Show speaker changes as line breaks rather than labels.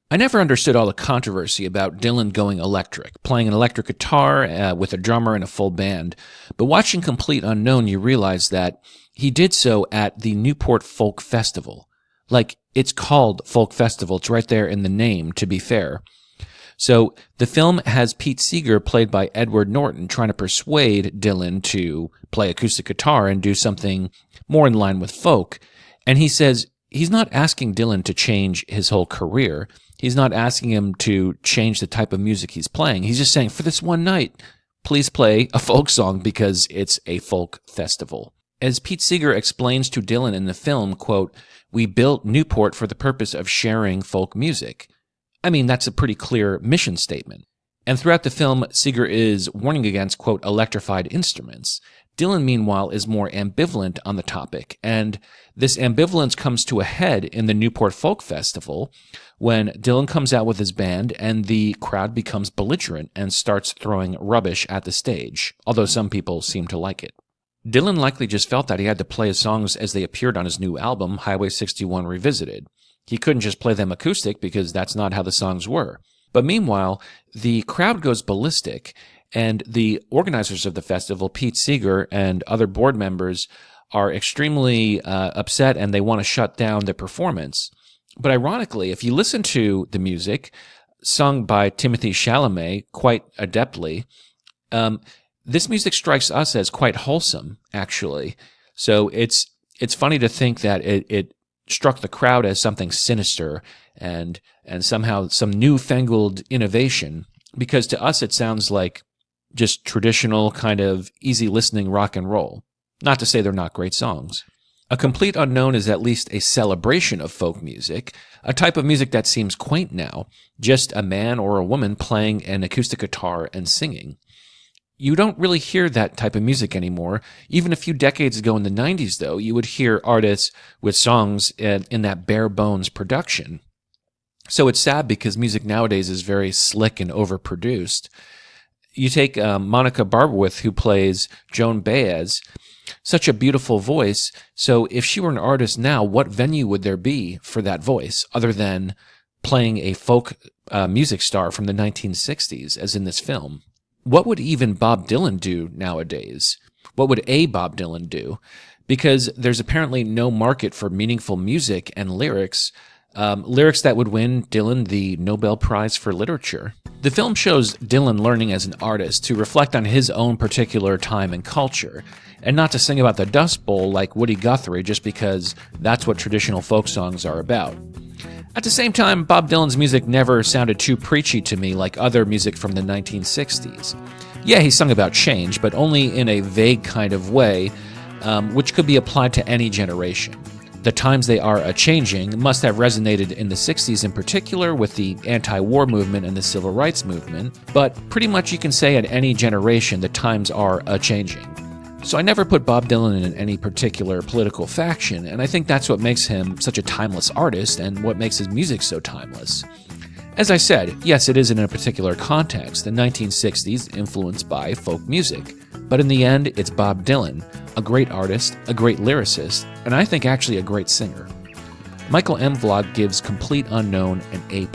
I never understood all the controversy about Dylan going electric, playing an electric guitar with a drummer and a full band. But watching Complete Unknown, you realize that he did so at the Newport Folk Festival. Like, it's called Folk Festival. It's right there in the name, to be fair. So the film has Pete Seeger, played by Edward Norton, trying to persuade Dylan to play acoustic guitar and do something more in line with folk. And he says he's not asking Dylan to change his whole career. He's not asking him to change the type of music he's playing. He's just saying, for this one night, please play a folk song because it's a folk festival. As Pete Seeger explains to Dylan in the film, quote, "We built Newport for the purpose of sharing folk music." I mean, that's a pretty clear mission statement. And throughout the film, Seeger is warning against, quote, electrified instruments. Dylan, meanwhile, is more ambivalent on the topic, and this ambivalence comes to a head in the Newport Folk Festival when Dylan comes out with his band and the crowd becomes belligerent and starts throwing rubbish at the stage, although some people seem to like it. Dylan likely just felt that he had to play his songs as they appeared on his new album, Highway 61 Revisited. He couldn't just play them acoustic because that's not how the songs were. But meanwhile, the crowd goes ballistic, and the organizers of the festival, Pete Seeger and other board members, are extremely upset and they want to shut down the performance. But ironically, if you listen to the music, sung by Timothée Chalamet quite adeptly, this music strikes us as quite wholesome, actually. So it's funny to think that it struck the crowd as something sinister and somehow some newfangled innovation, because to us it sounds like just traditional kind of easy listening rock and roll. Not to say they're not great songs. A Complete Unknown is at least a celebration of folk music, a type of music that seems quaint now, just a man or a woman playing an acoustic guitar and singing. You don't really hear that type of music anymore. Even a few decades ago in the 90s, though, you would hear artists with songs in that bare bones production. So it's sad because music nowadays is very slick and overproduced. You take Monica Barberwith, who plays Joan Baez, such a beautiful voice. So if she were an artist now, what venue would there be for that voice other than playing a folk music star from the 1960s, as in this film? What would even Bob Dylan do nowadays? What would a Bob Dylan do? Because there's apparently no market for meaningful music and lyrics, lyrics that would win Dylan the Nobel Prize for Literature. The film shows Dylan learning as an artist to reflect on his own particular time and culture, and not to sing about the Dust Bowl like Woody Guthrie just because that's what traditional folk songs are about. At the same time, Bob Dylan's music never sounded too preachy to me like other music from the 1960s. Yeah, he sung about change, but only in a vague kind of way, which could be applied to any generation. The times they are a-changing must have resonated in the 60s in particular with the anti-war movement and the civil rights movement, but pretty much you can say at any generation the times are a-changing. So I never put Bob Dylan in any particular political faction, and I think that's what makes him such a timeless artist and what makes his music so timeless. As I said, yes, it is in a particular context, the 1960s influenced by folk music, but in the end, it's Bob Dylan, a great artist, a great lyricist, and I think actually a great singer. Michael M. Vlog gives Complete Unknown an A+.